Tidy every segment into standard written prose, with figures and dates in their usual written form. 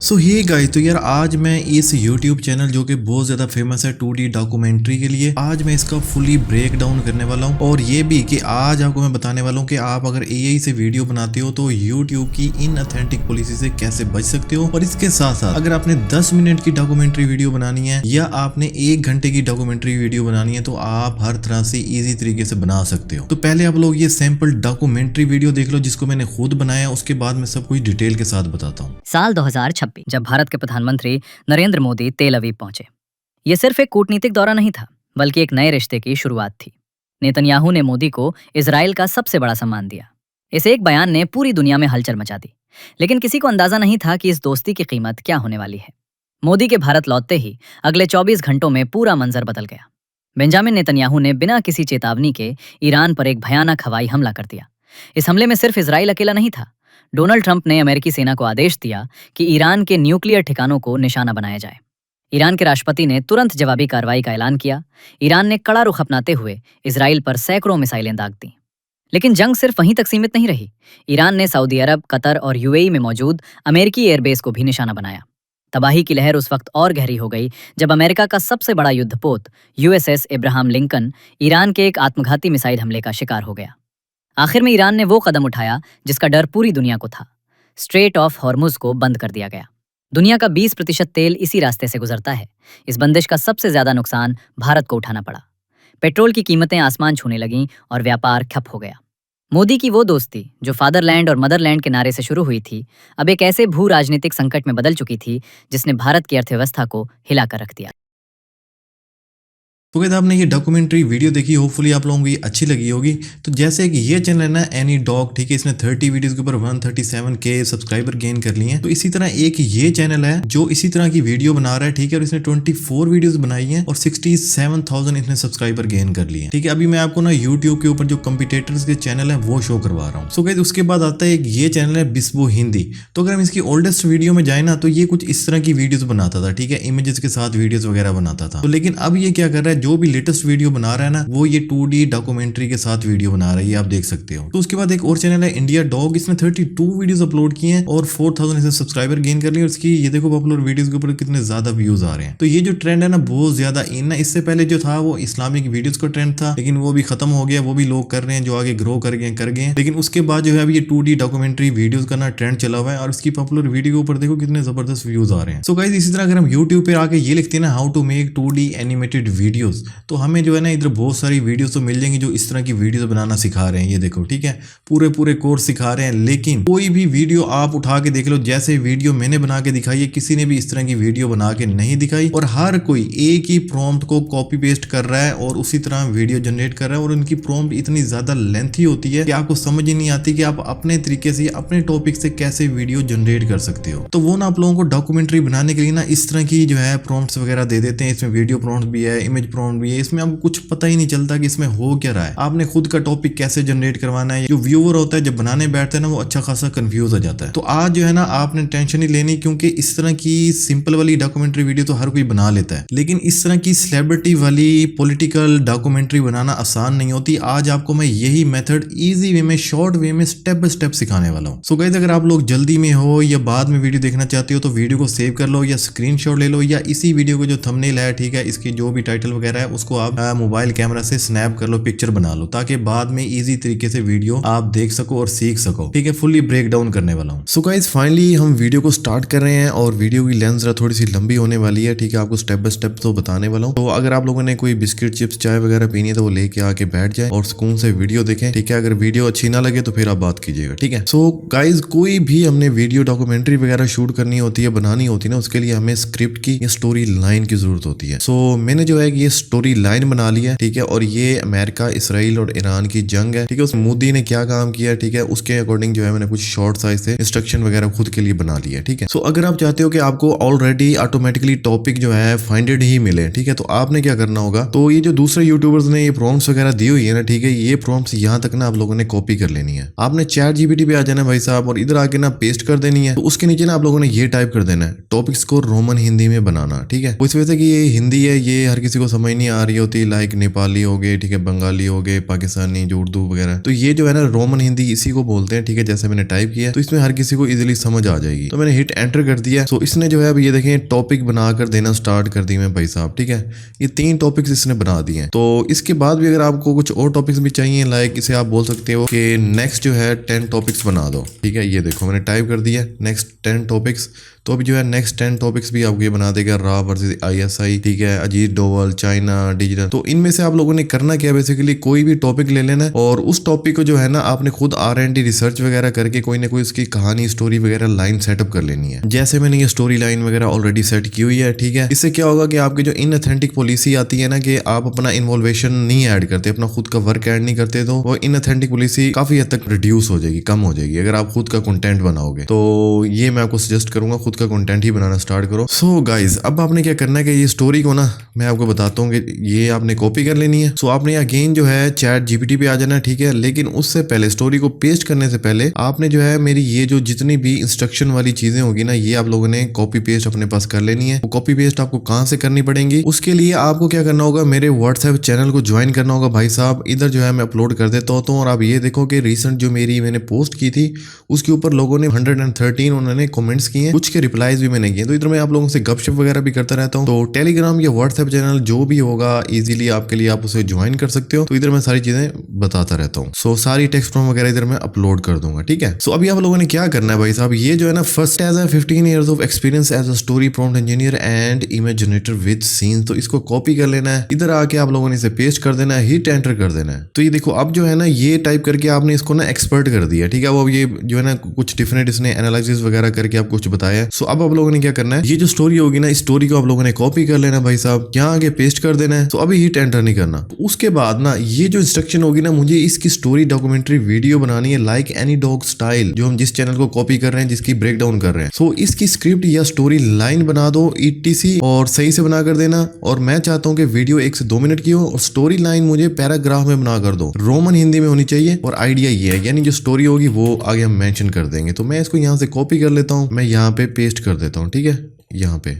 सो hey guys, तो यार आज मैं इस YouTube चैनल जो कि बहुत ज़्यादा फेमस है 2D डॉक्यूमेंट्री के लिए, आज मैं इसका फुली ब्रेक डाउन करने वाला हूँ। और ये भी कि आज आपको मैं बताने वाला हूँ कि आप अगर AI से वीडियो बनाते हो तो YouTube की इनऑथेंटिक पॉलिसी से कैसे बच सकते हो। और इसके साथ साथ अगर आपने 10 मिनट की डॉक्यूमेंट्री वीडियो बनानी है या आपने 1 घंटे की डॉक्यूमेंट्री वीडियो बनानी है तो आप हर तरह से ईजी तरीके से बना सकते हो। तो पहले आप लोग ये सैंपल डॉक्यूमेंट्री वीडियो देख लो जिसको मैंने खुद बनाया, उसके बाद मैं सब कुछ डिटेल के साथ बताता हूँ। साल 2026 जब भारत के प्रधानमंत्री नरेंद्र मोदी तेल अवीव पहुंचे। ये सिर्फ एक कूटनीतिक दौरा नहीं था, बल्कि एक नए रिश्ते की शुरुआत थी। नेतन्याहू ने मोदी को इजराइल का सबसे बड़ा सम्मान दिया। इस एक बयान ने पूरी दुनिया में हलचल मचा दी, लेकिन किसी को अंदाजा नहीं था कि इस दोस्ती की कीमत क्या होने वाली है। मोदी के भारत लौटते ही अगले 24 घंटों में पूरा मंजर बदल गया। बेंजामिन नेतन्याहू ने बिना किसी चेतावनी के ईरान पर एक भयानक हवाई हमला कर दिया। इस हमले में सिर्फ इजराइल अकेला नहीं था। डोनाल्ड ट्रंप ने अमेरिकी सेना को आदेश दिया कि ईरान के न्यूक्लियर ठिकानों को निशाना बनाया जाए। ईरान के राष्ट्रपति ने तुरंत जवाबी कार्रवाई का ऐलान किया। ईरान ने कड़ा रुख अपनाते हुए इजराइल पर सैकड़ों मिसाइलें दाग दी। लेकिन जंग सिर्फ वहीं तक सीमित नहीं रही। ईरान ने सऊदी अरब, कतर और यूएई में मौजूद अमेरिकी एयरबेस को भी निशाना बनाया। तबाही की लहर उस वक्त और गहरी हो गई जब अमेरिका का सबसे बड़ा युद्धपोत USS इब्राहिम लिंकन ईरान के एक आत्मघाती मिसाइल हमले का शिकार हो गया। आखिर में ईरान ने वो कदम उठाया जिसका डर पूरी दुनिया को था। स्ट्रेट ऑफ हॉर्मुज को बंद कर दिया गया। दुनिया का 20% तेल इसी रास्ते से गुजरता है। इस बंदिश का सबसे ज्यादा नुकसान भारत को उठाना पड़ा। पेट्रोल की कीमतें आसमान छूने लगीं और व्यापार ठप हो गया। मोदी की वो दोस्ती जो फादरलैंड और मदरलैंड के नारे से शुरू हुई थी, अब एक ऐसे भू राजनीतिक संकट में बदल चुकी थी जिसने भारत की अर्थव्यवस्था को हिलाकर रख दिया। तो कहते आपने ये डॉक्यूमेंट्री वीडियो देखी, होपफुली आप लोगों को ये अच्छी लगी होगी। तो जैसे कि ये चैनल है ना एनी डॉग, ठीक है, इसने 30 वीडियोस के ऊपर 137K सब्सक्राइबर गेन कर लिए हैं। तो इसी तरह एक ये चैनल है जो इसी तरह की वीडियो बना रहा है, ठीक है, और इसने 24 वीडियोस बनाई हैं और 67,000 इसने सब्सक्राइबर गेन कर लिए हैं। ठीक है, अभी मैं आपको ना यूट्यूब के ऊपर जो कंपिटिटर्स के चैनल है वो शो करवा रहा हूँ। सो गाइस, उसके बाद आता है एक ये चैनल है बिस्बो हिंदी। तो अगर हम इसकी ओल्डेस्ट वीडियो में जाए ना तो ये कुछ इस तरह की वीडियोस बनाता था, ठीक है, इमेजेस के साथ वीडियोस वगैरह बनाता था। तो लेकिन अब ये क्या कर रहा है, जो भी लेटेस्ट वीडियो बना रहा है ना वो ये 2D डॉक्यूमेंट्री के साथ वीडियो बना रहा है, ये आप देख सकते हो। तो उसके बाद एक और चैनल है इंडिया डॉग, इसने 32 वीडियोस अपलोड किए हैं और 4000 इसने सब्सक्राइबर गेन कर लिए। और इसकी ये देखो पॉपुलर वीडियोस के ऊपर कितने ज्यादा व्यूज आ रहे हैं। तो ये जो ट्रेंड है ना बहुत ज्यादा इन है। इससे पहले जो था वो इस्लामिक वीडियोस का ट्रेंड था, लेकिन वो भी खत्म हो गया। वो भी लोग कर रहे हैं जो आगे ग्रो कर गए। लेकिन उसके बाद जो है अभी ये 2D डॉक्यूमेंट्री वीडियोस का ना ट्रेंड चला हुआ है और इसकी पॉपुलर वीडियो के ऊपर देखो कितने जबरदस्त व्यूज आ रहे हैं। सो गाइस, इसी तरह अगर हम यूट्यूब पे आके ये लिखते हैं ना how to make 2D animated videos, तो हमें जो है ना इधर बहुत सारी वीडियोस तो मिल जाएंगी जो इस तरह की वीडियोस बनाना सिखा रहे हैं। ये देखो, ठीक है, पूरे कोर्स सिखा रहे हैं। लेकिन कोई भी वीडियो आप उठा के देख लो, जैसे वीडियो मैंने बना के दिखाई है, किसी ने भी इस तरह की वीडियो बना के नहीं दिखाई। और हर कोई एक ही प्रॉम्प्ट को कॉपी पेस्ट कर रहा है और उसी तरह वीडियो जनरेट कर रहा है। और उनकी प्रॉम्प्ट इतनी ज्यादा लेंथी होती है कि आपको समझ ही नहीं आती कि आप अपने तरीके से अपने टॉपिक से कैसे वीडियो जनरेट कर सकते हो। तो वो ना आप लोगों को डॉक्यूमेंट्री बनाने के लिए ना इस तरह की जो है प्रॉम्प्ट्स वगैरह दे देते हैं। इसमें वीडियो प्रॉम्प्ट भी है, इमेज प्रॉम्प्ट भी है। इसमें आपको कुछ पता ही नहीं चलता कि इसमें हो क्या रहा है। आपने खुद का टॉपिक कैसे जनरेट करवाना है। जो व्यूअर होता है जब बनाने बैठता है ना वो अच्छा खासा कंफ्यूज हो जाता है। तो आज जो है ना आपने टेंशन नहीं लेनी, क्योंकि इस तरह की सिंपल वाली डॉक्यूमेंट्री वीडियो तो हर कोई बना लेता है, लेकिन इस तरह की सेलिब्रिटी वाली पॉलिटिकल डॉक्यूमेंट्री बनाना आसान नहीं होती। आज आपको मैं यही मेथड इजी वे में, शॉर्ट वे में, स्टेप बाय स्टेप सिखाने वाला हूँ। सो गाइस, अगर आप लोग जल्दी में हो या बाद में वीडियो देखना चाहते हो तो वीडियो को सेव कर लो या स्क्रीनशॉट ले लो, या इसी वीडियो को जो थंबनेल है, ठीक है, इसकी जो भी टाइटल वगैरह है उसको आप मोबाइल कैमरा से स्नैप कर लो, पिक्चर बना लो, ताकि बाद में इजी तरीके से वीडियो आप देख सको और सीख सको। ठीक है, फुल्ली ब्रेक डाउन करने वाला हूँ। सो गाइस, फाइनली हम वीडियो को स्टार्ट कर रहे हैं और वीडियो की लेंथ जरा थोड़ी सी लंबी होने वाली है। ठीक है, आपको स्टेप बाय स्टेप तो बताने वाला हूँ। तो अगर आप लोगों ने कोई बिस्किट, चिप्स, चाय वगैरह पीनी है तो वो लेके आके बैठ जाए और सुकून से वीडियो देखें। ठीक है, अगर वीडियो अच्छी ना लगे तो फिर आप बात कीजिएगा। ठीक है। सो गाइज, कोई भी हमने वीडियो डॉक्यूमेंट्री वगैरह शूट करनी होती है, बनानी होती है ना, उसके लिए हमें स्क्रिप्ट की या स्टोरी लाइन की जरूरत होती है। सो मैंने जो है ये स्टोरी लाइन बना लिया है। ठीक है, और ये अमेरिका, इसराइल और ईरान की जंग है। ठीक है, उस मोदी ने क्या काम किया, ठीक है, उसके अकॉर्डिंग जो है मैंने कुछ शॉर्ट साइज से इंस्ट्रक्शन वगैरह खुद के लिए बना लिया। ठीक है। सो अगर आप चाहते हो कि आपको ऑलरेडी ऑटोमेटिकली टॉपिक जो है फाइंडेड ही मिले, ठीक है, तो आपने क्या करना होगा, तो ये जो दूसरे यूट्यूबर्स ने ये प्रॉम्प्ट्स वगैरह दी हुई है ना, ठीक है, ये प्रॉम्प्ट्स यहाँ तक ना आप लोगों ने कॉपी कर लेनी है। आपने चैट जीपीटी पे आ जाना भाई साहब और इधर आके ना पेस्ट कर देनी है। तो उसके नीचे ना आप लोगों ने ये टाइप कर देना है, टॉपिक्स को रोमन हिंदी में बनाना। ठीक है, इस वजह से कि ये हिंदी है, ये हर किसी को समझ समझ नहीं आ रही होती, लाइक नेपाली हो गए, ठीक है, बंगाली हो गए, पाकिस्तानी, जो उर्दू वगैरह, तो ये जो है ना रोमन हिंदी इसी को बोलते हैं, ठीक है। जैसे मैंने टाइप किया तो इसमें हर किसी को इजीली समझ आ जाएगी। तो मैंने हिट एंटर कर दिया। तो इसने जो है अब ये देखें टॉपिक बनाकर देना स्टार्ट कर दी मैं भाई साहब, ठीक है। ये 3 टॉपिक्स इसने बना दिए हैं। तो इसके बाद भी अगर आपको कुछ और टॉपिक्स भी चाहिए, लाइक इसे आप बोल सकते हो कि नेक्स्ट जो है 10 टॉपिक्स बना दो, ठीक है। ये देखो मैंने टाइप कर दिया नेक्स्ट 10 टॉपिक्स। तो अभी जो है नेक्स्ट 10 टॉपिक्स भी आपको ये बना देगा, रा वर्सेस ISI, ठीक है, अजीत डोवल, चाइना, डिजिटल। तो इनमें से आप लोगों ने करना क्या, बेसिकली कोई भी टॉपिक ले लेना और उस टॉपिक को जो है ना आपने खुद R&D रिसर्च वगैरह करके कोई ना कोई उसकी कहानी, स्टोरी वगैरह लाइन सेटअप कर लेनी है। जैसे मैंने ये स्टोरी लाइन वगैरह ऑलरेडी सेट की हुई है, ठीक है। इससे क्या होगा कि आपकी जो इनऑथेंटिक पॉलिसी आती है ना कि आप अपना इन्वॉल्वेशन नहीं ऐड करते, अपना खुद का वर्क ऐड नहीं करते, तो वो इनऑथेंटिक पॉलिसी काफी हद तक रिड्यूस हो जाएगी, कम हो जाएगी अगर आप खुद का कंटेंट बनाओगे। तो ये मैं आपको सजेस्ट करूंगा खुद का कंटेंट ही बनाना स्टार्ट करो। सो गाइज अब आपने क्या करना है कि ये स्टोरी को ना मैं आपको बताता हूँ कि ये आपने कॉपी कर लेनी है। सो आपने अगेन जो है चैट GPT पे आ जाना है, ठीक है। लेकिन उससे पहले स्टोरी को पेस्ट करने से पहले आपने जो है मेरी ये जो जितनी भी इंस्ट्रक्शन वाली चीजें होगी ना, ये आप लोगों ने कॉपी पेस्ट अपने पास कर लेनी है। वो कॉपी पेस्ट आपको कहाँ से करनी पड़ेगी, उसके लिए आपको क्या करना होगा, मेरे व्हाट्सएप चैनल को ज्वाइन करना होगा भाई साहब। इधर जो है मैं अपलोड कर देता हूँ। और आप ये देखो कि रिसेंट जो मेरी मैंने पोस्ट की थी उसके ऊपर लोगों ने 113 उन्होंने कमेंट्स किए, कुछ के रिप्लाईज भी मैंने किए। तो इधर मैं आप लोगों से गपशप वगैरह भी करता रहता हूँ। तो टेलीग्राम या व्हाट्सएप चैनल जो भी होगा इजीली आपके लिए, आप उसे ज्वाइन कर सकते हो। तो इधर मैं सारी चीजें बताता रहता हूँ। सो सारी टेक्स्ट फॉर्म वगैरह इधर मैं अपलोड कर दूंगा, ठीक है। सो अभी आप लोगों ने क्या करना है भाई साहब, ये जो है ना first as 15 years of experience as a story prompt engineer and image generator with scenes. तो इसको कॉपी कर लेना है, इधर आके आप लोगों ने इसे पेस्ट कर देना है, हिट एंटर कर देना है। तो ये देखो अब जो है ना ये टाइप करके आपने इसको ना एक्सपर्ट कर दिया, ठीक है। वो ये जो है ना कुछ डिफरेंट इसने एनालिसिस वगैरह करके आप कुछ बताया। सो अब आप लोगों ने क्या करना है, ये जो स्टोरी होगी ना इस स्टोरी को आप लोगों ने कॉपी कर लेना भाई साहब, यहाँ आगे पेस्ट कर देना है। तो अभी हिट एंटर नहीं करना। तो उसके बाद ना ये जो इंस्ट्रक्शन होगी ना, मुझे इसकी स्टोरी डॉक्यूमेंट्री वीडियो बनानी है लाइक एनी डॉग स्टाइल, जो हम जिस चैनल को कॉपी कर रहे हैं, जिसकी ब्रेक डाउन कर रहे हैं। सो इसकी स्क्रिप्ट या स्टोरी लाइन बना दो ETC और सही से बना कर देना। और मैं चाहता हूँ कि वीडियो 1 से 2 मिनट की हो और स्टोरी लाइन मुझे पैराग्राफ में बना कर दो, रोमन हिंदी में होनी चाहिए। और आइडिया ये है, यानी जो स्टोरी होगी वो आगे हम मेंशन कर देंगे। तो मैं इसको यहाँ से कॉपी कर लेता हूँ, मैं यहाँ पे पेस्ट कर देता हूँ, ठीक है। यहाँ पे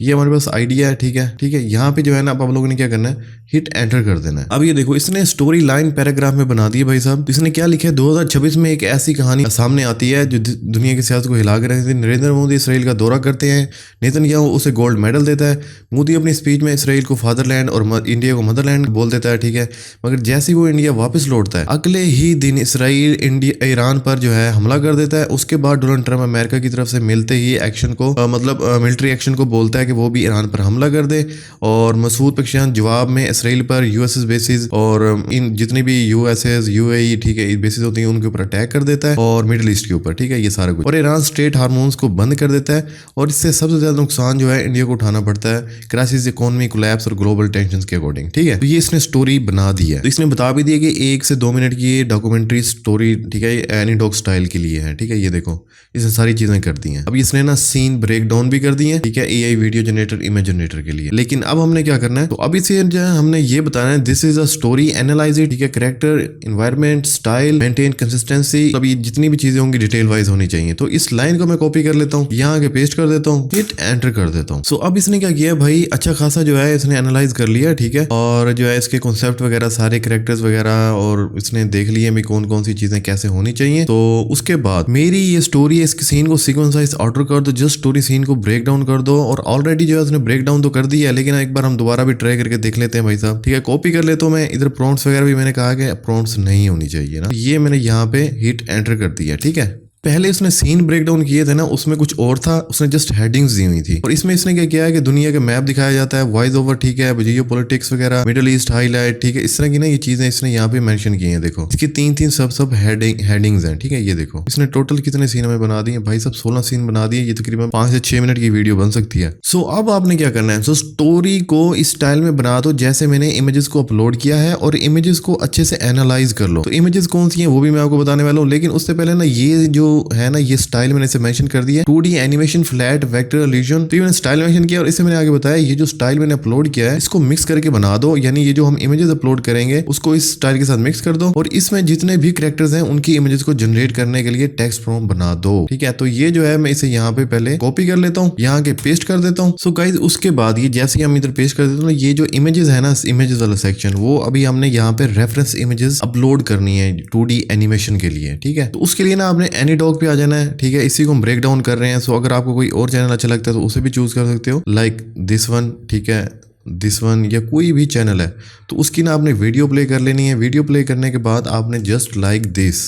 ये हमारे पास आइडिया है, ठीक है, ठीक है। यहाँ पे जो है ना अब आप लोगों ने क्या करना है, हिट एंटर कर देना है। अब ये देखो इसने स्टोरी लाइन पैराग्राफ में बना दी है भाई साहब। इसने क्या लिखा है, 2026 में एक ऐसी कहानी सामने आती है जो दुनिया की सियासत को हिला कर रही थी। नरेंद्र मोदी इसराइल का दौरा करते हैं, नेतन्याहू उसे गोल्ड मेडल देता है। मोदी अपनी स्पीच में इसराइल को फादरलैंड और इंडिया को मदरलैंड बोल देता है, ठीक है। मगर जैसे ही वो इंडिया वापस लौटता है, अगले ही दिन इसराइल ईरान पर जो है हमला कर देता है। उसके बाद डोनाल्ड ट्रंप अमेरिका की तरफ से मिलते ही एक्शन को मतलब मिलिट्री एक्शन को बोलता है कि वो भी ईरान पर हमला कर दे। और मसूद पशेन जवाब में इसराइल पर USS बेसिस और इन जितनी भी USS UAE, ठीक है, बेसिस होती हैं उनके ऊपर अटैक कर देता है और मिडिल ईस्ट के ऊपर, ठीक है, ये सारा कुछ। और ईरान स्टेट हार्मोन्स को बंद कर देता है और इससे सबसे ज्यादा नुकसान जो है इंडिया को उठाना पड़ता है, क्राइसिस, इकोनॉमी कोलैप्स और ग्लोबल टेंशन के अकॉर्डिंग, ठीक है। तो ये इसने स्टोरी बना दी है। तो इसने बता भी दिया कि 1 से 2 मिनट की डॉक्यूमेंट्री स्टोरी, ठीक है, एनी डॉग स्टाइल के लिए है, ठीक है। ये देखो इसने सारी चीजें कर दी हैं। अब इसने ना सीन ब्रेक डाउन भी कर दी है, ठीक है, AI video generator, image generator के लिए। लेकिन अब हमने क्या करना है, तो अब इसे जो है हमने ये बताना है, this is a story, analyse it, ठीक है, character, environment, style, maintain consistency. अब ये जितनी भी चीजें होंगी डिटेल वाइज होनी चाहिए। तो इस लाइन को मैं कॉपी कर लेता हूँ, यहाँ आके पेस्ट कर देता हूँ, हिट एंटर कर देता हूँ। सो अब इसने क्या किया भाई, अच्छा खासा जो है इसने एनालाइज कर लिया, ठीक है। और जो है इसके कॉन्सेप्ट वगैरह, सारे कैरेक्टर्स वगैरह, और इसने देख लिया भी कौन कौन सी चीजें कैसे होनी चाहिए। तो उसके बाद मेरी ये स्टोरी है, इसके सीन को सीक्वेंस वाइज ऑर्डर कर दो, जस्ट स्टोरी सीन को ब्रेक डाउन कर दो। और ऑलरेडी जो है उसने ब्रेक डाउन तो कर दिया है, लेकिन एक बार हम दोबारा भी ट्राई करके देख लेते हैं भाई साहब, ठीक है। कॉपी कर लेता हूं मैं। इधर प्रॉम्प्ट्स वगैरह भी मैंने कहा कि प्रॉम्प्ट्स नहीं होनी चाहिए ना, ये मैंने यहाँ पे हिट एंटर कर दिया, ठीक है। पहले उसने सीन ब्रेक डाउन किए थे ना, उसमें कुछ और था, उसने जस्ट हेडिंग्स दी हुई थी। और इसमें इसने क्या किया है कि दुनिया के मैप दिखाया जाता है, वॉइस ओवर, ठीक है, जियो पॉलिटिक्स वगैरह, मिडिल ईस्ट हाईलाइट, ठीक है, इस तरह की ना ये चीजें इसने यहाँ पे मेंशन की हैं। देखो इसकी 3-3 सब हेडिंग्स हैं, ठीक है। ये देखो इसने टोटल कितने सीन हमें बना दिए भाई साहब, 16 सीन बना दिए। ये तकरीबन 5 से 6 मिनट की वीडियो बन सकती है। सो अब आपने क्या करना है, सो स्टोरी को इस स्टाइल में बना दो जैसे मैंने इमेजेस को अपलोड किया है, और इमेजेस को अच्छे से एनालाइज कर लो। तो इमेजेस कौन सी हैं वो भी मैं आपको बताने वाला हूँ, लेकिन उससे पहले ना ये जो है ना ये स्टाइल मैंने इसे मेंशन कर दिया है 2D animation flat vector illusion. तो ये मैंने स्टाइल मेंशन किया और इसे मैंने आगे बताया ये जो स्टाइल मैंने अपलोड किया है इसको मिक्स करके बना दो, यानी ये जो हम इमेजेस अपलोड करेंगे उसको इस स्टाइल के साथ मिक्स कर दो और इसमें जितने भी कैरेक्टर्स हैं उनकी इमेजेस को जनरेट करने के लिए टेक्स्ट प्रॉम्प्ट बना दो। ठीक है, तो ये जो है मैं इसे यहाँ पे पहले कॉपी कर लेता हूँ, यहाँ के पेस्ट कर देता हूँ। सो गाइस उसके बाद ये जैसे हम इधर पेस्ट कर देते हैं ये जो इमेजेस है ना इमेजेस वाला सेक्शन वो अभी हमने यहाँ पे रेफरेंस इमेजेस अपलोड करनी है 2D एनिमेशन के लिए। ठीक है, तो उसके लिए ना आपने एनीडॉग पे आ जाना है। ठीक है, इसी को हम ब्रेक डाउन कर रहे हैं। सो अगर आपको कोई और चैनल अच्छा लगता है तो उसे भी चूज कर सकते हो, लाइक दिस वन। ठीक है, दिस वन या कोई भी चैनल है तो उसकी ना आपने वीडियो प्ले कर लेनी है। वीडियो प्ले करने के बाद आपने जस्ट लाइक दिस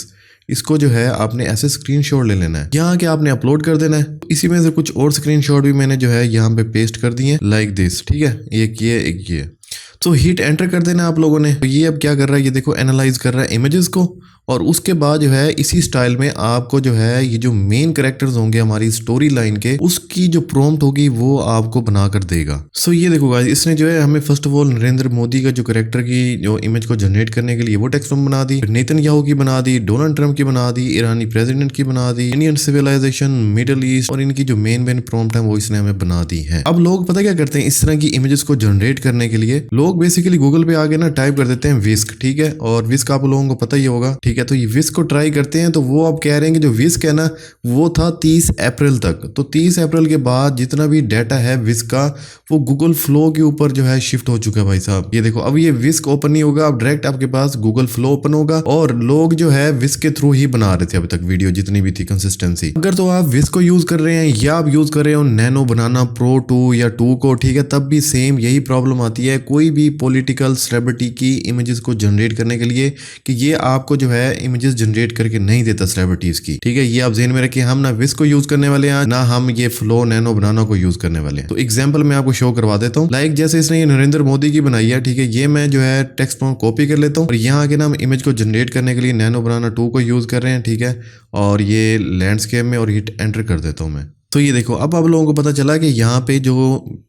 इसको जो है आपने ऐसे स्क्रीनशॉट ले लेना है, यहाँ के आपने अपलोड कर देना है। इसी में से कुछ और स्क्रीनशॉट भी मैंने जो है यहाँ पे पेस्ट कर दिए लाइक दिस। ठीक है, एक ये तो हिट एंटर कर देना आप लोगों ने। तो ये अब क्या कर रहा है ये देखो एनालाइज कर रहा है इमेजेस को और उसके बाद जो है इसी स्टाइल में आपको जो है ये जो मेन कैरेक्टर्स होंगे हमारी स्टोरी लाइन के उसकी जो प्रॉम्प्ट होगी वो आपको बना कर देगा। सो ये देखो गाइस इसने जो है हमें first of all Narendra Modi का जो कैरेक्टर की जो इमेज को जनरेट करने के लिए वो टेक्स्ट प्रॉम्प्ट बना दी, नेतन्याहू की बना दी, डोनाल्ड ट्रंप की बना दी, ईरानी प्रेसिडेंट की बना दी, इंडियन सिविलाइजेशन, मिडिल ईस्ट और इनकी जो मेन प्रॉम्प्ट है वो इसने हमें बना दी है। अब लोग पता क्या करते हैं इस तरह की इमेजेस को जनरेट करने के लिए लोग बेसिकली गूगल पे आगे ना टाइप कर देते हैं विस्क। ठीक है, और विस्क आप लोगों को पता ही होगा। ठीक है, तो ये विस्क को ट्राई करते हैं तो वो आप कह रहे हैं कि जो विस्क है ना वो था 30 अप्रैल तक। तो 30 अप्रैल के बाद जितना भी डाटा है विस्क का वो गूगल फ्लो के ऊपर जो है शिफ्ट हो चुका है भाई साहब। ये देखो अब ये विस्क ओपन नहीं होगा, अब डायरेक्ट आपके पास गूगल फ्लो ओपन होगा और लोग जो है विस्क के थ्रू ही बना रहे थे अभी तक वीडियो जितनी भी थी कंसिस्टेंसी। अगर तो आप विस्क को यूज कर रहे हैं या आप यूज कर रहे हो नैनो बनाना प्रो 2 या 2 को, ठीक है, तब भी सेम यही प्रॉब्लम आती है कोई भी पॉलिटिकल सेलिब्रिटी की इमेजेस को जनरेट करने के लिए कि ये आपको जो है इमेजेस जनरेट करके नहीं देता सेलिब्रिटीज की। ठीक है, ये आप ज़हन में रखिए, हम ना विस्क को यूज करने वाले हैं ना हम ये फ्लो नैनो बनाना को यूज करने वाले हैं। तो एग्जांपल मैं आपको शो करवा देता हूँ। लाइक जैसे इसने ये नरेंद्र मोदी की बनाई है। ठीक है, ये मैं जो है टेक्स्ट प्रॉम्प्ट कॉपी कर लेता हूँ और यहाँ आके ना हम इमेज को जनरेट करने के लिए नैनो बनाना 2 को यूज कर रहे हैं। ठीक है, और ये लैंडस्केप में और हिट एंटर कर देता हूँ मैं। तो ये देखो अब आप लोगों को पता चला कि यहाँ पे जो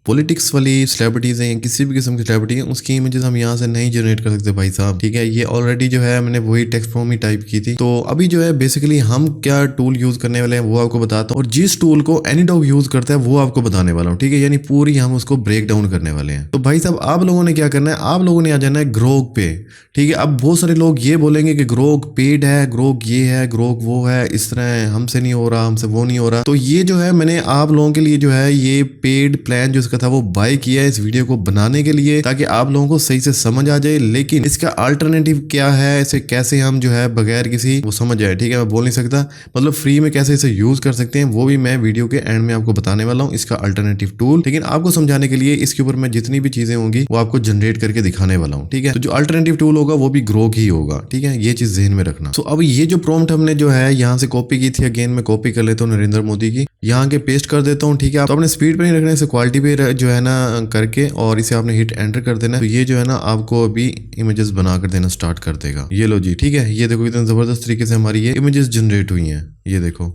पॉलिटिक्स वाली सेलिब्रिटीज हैं किसी भी किस्म की सेलिब्रिटी है उसकी इमेजेस हम यहाँ से नहीं जनरेट कर सकते भाई साहब। ठीक है, ये ऑलरेडी जो है मैंने वही टेक्स्ट फॉर्म ही टाइप की थी। तो अभी जो है बेसिकली हम क्या टूल यूज करने वाले हैं वो आपको बताता हूँ और जिस टूल को एनीडॉग यूज करता है वो आपको बताने वाला हूँ। ठीक है, यानी पूरी हम उसको ब्रेक डाउन करने वाले हैं। तो भाई साहब आप लोगों ने क्या करना है, आप लोगों ने आ जाना है ग्रोक पे। ठीक है, अब बहुत सारे लोग ये बोलेंगे कि ग्रोक पेड है, ग्रोक ये है, ग्रोक वो है, इस तरह हमसे नहीं हो रहा, हमसे वो नहीं हो रहा। तो ये जो है मैंने आप लोगों के लिए जो है ये पेड प्लान जो इसका था वो बाय किया है इस वीडियो को बनाने के लिए ताकि आप लोगों को सही से समझ आ जाए। लेकिन इसका अल्टरनेटिव क्या है, इसे कैसे हम जो है बगैर किसी वो समझ जाए, ठीक है, मैं बोल नहीं सकता, मतलब फ्री में कैसे इसे यूज कर सकते हैं वो भी मैं वीडियो के एंड में आपको बताने वाला हूँ इसका अल्टरनेटिव टूल। लेकिन आपको समझाने के लिए इसके ऊपर मैं जितनी भी चीजें होंगी वो आपको जनरेट करके दिखाने वाला हूँ। ठीक है, तो जो अल्टरनेटिव टूल होगा वो भी ग्रोक ही होगा। ठीक है, ये चीज जहन में रखना। तो अब ये जो प्रॉम्प्ट हमने जो है यहाँ से कॉपी की थी, अगेन मैं कॉपी कर लेता हूँ नरेंद्र मोदी की, यहाँ के पेस्ट कर देता हूँ। ठीक है, तो अपने स्पीड पे नहीं रखना, इसे क्वालिटी पे जो है ना करके और इसे आपने हिट एंटर कर देना। तो ये जो है ना आपको अभी इमेजेस बना कर देना स्टार्ट कर देगा। ये लो जी, ठीक है, ये देखो कितने जबरदस्त तरीके से हमारी ये इमेजेस जनरेट हुई हैं। ये देखो,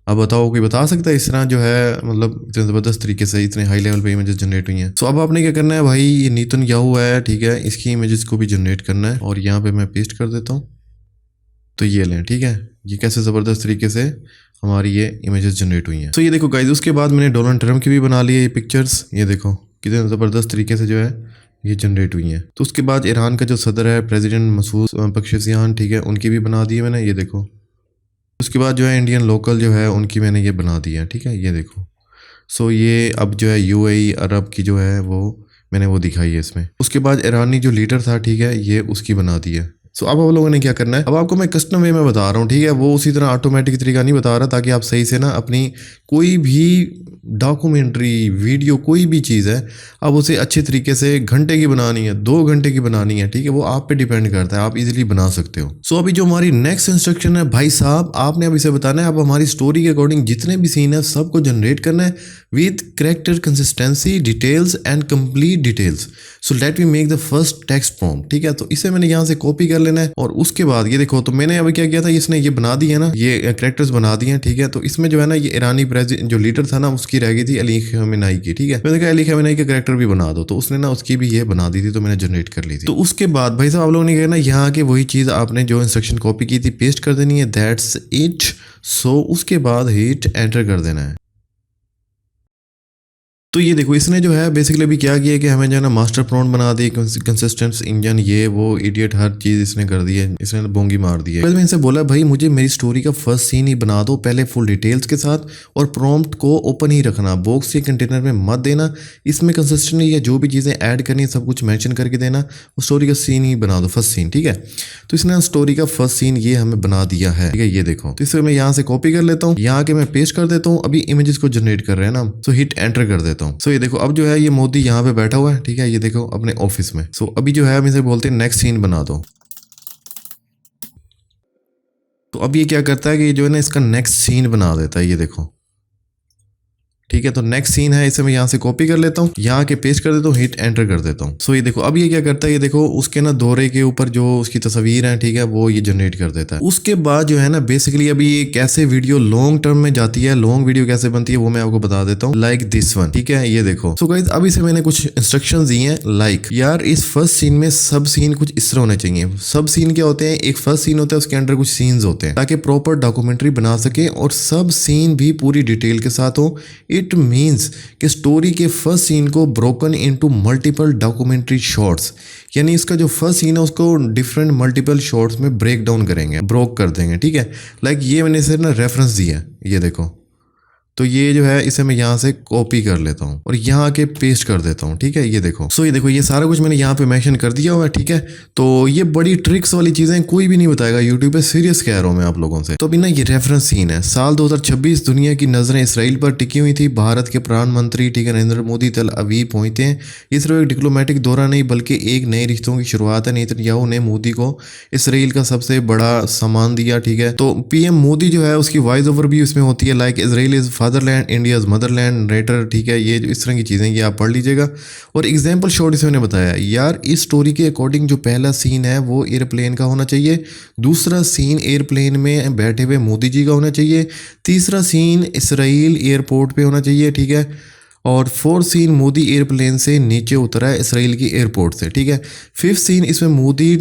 अब बताओ कोई बता सकता है इस तरह जो है मतलब इतने जबरदस्त तरीके से इतने हाई लेवल पे इमेजेस जनरेट हुई हैं। तो अब आपने क्या करना है भाई, ये नेतन्याहू है, ठीक है, इसकी इमेजेस को भी जनरेट करना है और यहाँ पे मैं पेस्ट कर देता हूँ। तो ये लें, ठीक है, ये कैसे ज़बरदस्त तरीके से हमारी ये इमेजेस जनरेट हुई हैं। तो ये देखो गाइस, उसके बाद मैंने डोनाल्ड ट्रंप की भी बना ली है ये पिक्चर्स। ये देखो कितने ज़बरदस्त तरीके से जो है ये जनरेट हुई हैं। तो उसके बाद ईरान का जो सदर है प्रेसिडेंट मसूद पज़ेश्कियान, ठीक है, उनकी भी बना दी है मैंने। ये देखो, उसके बाद जो है इंडियन लोकल जो है उनकी मैंने ये बना दी है। ठीक है, ये देखो। सो ये अब जो है यूएई अरब की जो है वो मैंने वो दिखाई है इसमें। उसके बाद ईरानी जो लीडर था, ठीक है, ये उसकी बना दी है। सो अब आप लोगों ने क्या करना है, अब आपको मैं कस्टम वे में बता रहा हूँ, ठीक है, वो उसी तरह ऑटोमेटिक तरीका नहीं बता रहा, ताकि आप सही से ना अपनी कोई भी डॉक्यूमेंट्री वीडियो कोई भी चीज़ है अब उसे अच्छे तरीके से घंटे की बनानी है 2 घंटे की बनानी है, ठीक है, वो आप पे डिपेंड करता है, आप इजीली बना सकते हो। सो अभी जो हमारी नेक्स्ट इंस्ट्रक्शन है भाई साहब, आपने अब इसे बताना है, अब हमारी स्टोरी के अकॉर्डिंग जितने भी सीन है सबको जनरेट करना है with character consistency details and complete details. So let me make the first text prompt. ठीक है, तो इसे मैंने यहाँ से कॉपी कर कर लेना है। और उसके बाद ये देखो, तो मैंने अभी क्या किया था, इसने ये बना दिया ना, ये कैरेक्टर्स बना दिए हैं, ठीक है। तो इसमें जो है ना, ये ईरानी प्रेसिडेंट जो लीडर था ना, उसकी रह गई थी अली खमेनाई की, ठीक है। मैंने कहा अली खमेनाई का कैरेक्टर भी बना दो, तो उसने ना उसकी भी ये बना दी थी, तो मैंने जनरेट कर ली थी। तो उसके बाद भाई साहब आप लोगों ने क्या ना, यहाँ के वही चीज़ आपने जो इंस्ट्रक्शन कॉपी की थी पेस्ट कर देनी है, दैट्स इट। सो उसके बाद हिट एंटर कर देना है। तो ये देखो, इसने जो है बेसिकली अभी क्या किया कि हमें जो है ना मास्टर प्रॉम्प्ट बना दी, कंसिस्टेंट इंजन, ये वो इडियट, हर चीज़ इसने कर दी है, इसने बोंगी मार दी है। फिर मैं इनसे बोला भाई मुझे मेरी स्टोरी का फर्स्ट सीन ही बना दो पहले फुल डिटेल्स के साथ, और प्रॉम्प्ट को ओपन ही रखना, बॉक्स के कंटेनर में मत देना, इसमें कंसिस्टेंटली या जो भी चीज़ें ऐड करनी है सब कुछ मेंशन करके देना, वो स्टोरी का सीन ही बना दो, फर्स्ट सीन, ठीक है। तो इसने स्टोरी का फर्स्ट सीन ये हमें बना दिया है, ठीक है। ये देखो, तो इसे मैं यहाँ से कॉपी कर लेता हूँ, यहाँ के मैं पेस्ट कर देता हूँ। अभी इमेजेस को जनरेट कर रहे हैं ना, तो हिट एंटर कर देता हूँ। सो ये देखो, अब जो है ये मोदी यहाँ पे बैठा हुआ है, ठीक है, ये देखो अपने ऑफिस में। सो अभी जो है हम इसे बोलते हैं नेक्स्ट सीन बना दो। तो अब ये क्या करता है कि जो है ना इसका नेक्स्ट सीन बना देता है, ये देखो, ठीक है। तो नेक्स्ट सीन है, इसे मैं यहाँ से कॉपी कर लेता हूँ, यहाँ के पेस्ट कर देता हूँ, हिट एंटर कर देता हूँ। सो ये देखो, अब ये क्या करता है, ये देखो उसके ना दौरे के ऊपर जो उसकी तस्वीर है, ठीक है, वो ये जनरेट कर देता है। उसके बाद जो है ना बेसिकली अभी ये कैसे वीडियो लॉन्ग टर्म में जाती है, लॉन्ग वीडियो कैसे बनती है वो मैं आपको बता देता हूँ, लाइक दिस वन, ठीक है। ये देखो, सो गाइस अभी से मैंने कुछ इंस्ट्रक्शन दी हैं, लाइक यार इस फर्स्ट सीन में सब सीन कुछ इस तरह होने चाहिए। सब सीन क्या होते हैं, एक फर्स्ट सीन होता है, उसके अंदर कुछ सीन्स होते हैं, ताकि प्रॉपर डॉक्यूमेंट्री बना सके और सब सीन भी पूरी डिटेल के साथ हो। इट मीन्स कि स्टोरी के फर्स्ट सीन को broken into multiple documentary shots, यानी इसका जो फर्स्ट सीन है उसको डिफरेंट मल्टीपल शॉट्स में ब्रेक डाउन करेंगे, ब्रोक कर देंगे, ठीक है। लाइक ये मैंने इसे ना रेफरेंस दिया है, ये देखो। तो ये जो है इसे मैं यहाँ से कॉपी कर लेता हूँ और यहाँ आके पेस्ट कर देता हूँ, ठीक है। ये देखो, सो ये देखो, ये सारा कुछ मैंने यहाँ पे मेंशन कर दिया हुआ है, ठीक है। तो ये बड़ी ट्रिक्स वाली चीज़ें कोई भी नहीं बताएगा यूट्यूब पे, सीरियस कह रहा हूँ मैं आप लोगों से। तो अभी ना ये रेफरेंस सीन है, साल 2026 दुनिया की नजरें इसराइल पर टिकी हुई थी। भारत के प्रधानमंत्री, ठीक है, नरेंद्र मोदी तल अवीव पहुंचते हैं। ये सिर्फ एक डिप्लोमेटिक दौरा नहीं बल्कि एक नए रिश्तों की शुरुआत है। नेतन्याहू ने मोदी को इसराइल का सबसे बड़ा सम्मान दिया, ठीक है। तो पीएम मोदी जो है उसकी वॉइस ओवर भी उसमें होती है, like Israel is fatherland, India's Motherland, narrator, ठीक है। ये इस तरह की चीज़ें ये आप पढ़ लीजिएगा। और एग्जाम्पल शॉट इसे मैंने बताया यार, इस स्टोरी के अकॉर्डिंग जो पहला सीन है वो एयरप्लेन का होना चाहिए, दूसरा सीन एयरप्लेन में बैठे हुए मोदी जी का होना चाहिए, तीसरा सीन इसराइल एयरपोर्ट पे होना चाहिए, ठीक है। और फोर्थ सीन मोदी एयरप्लेन से नीचे उतरा है इसराइल की एयरपोर्ट से, ठीक है। फिफ्थ सीन इसमें मोदी,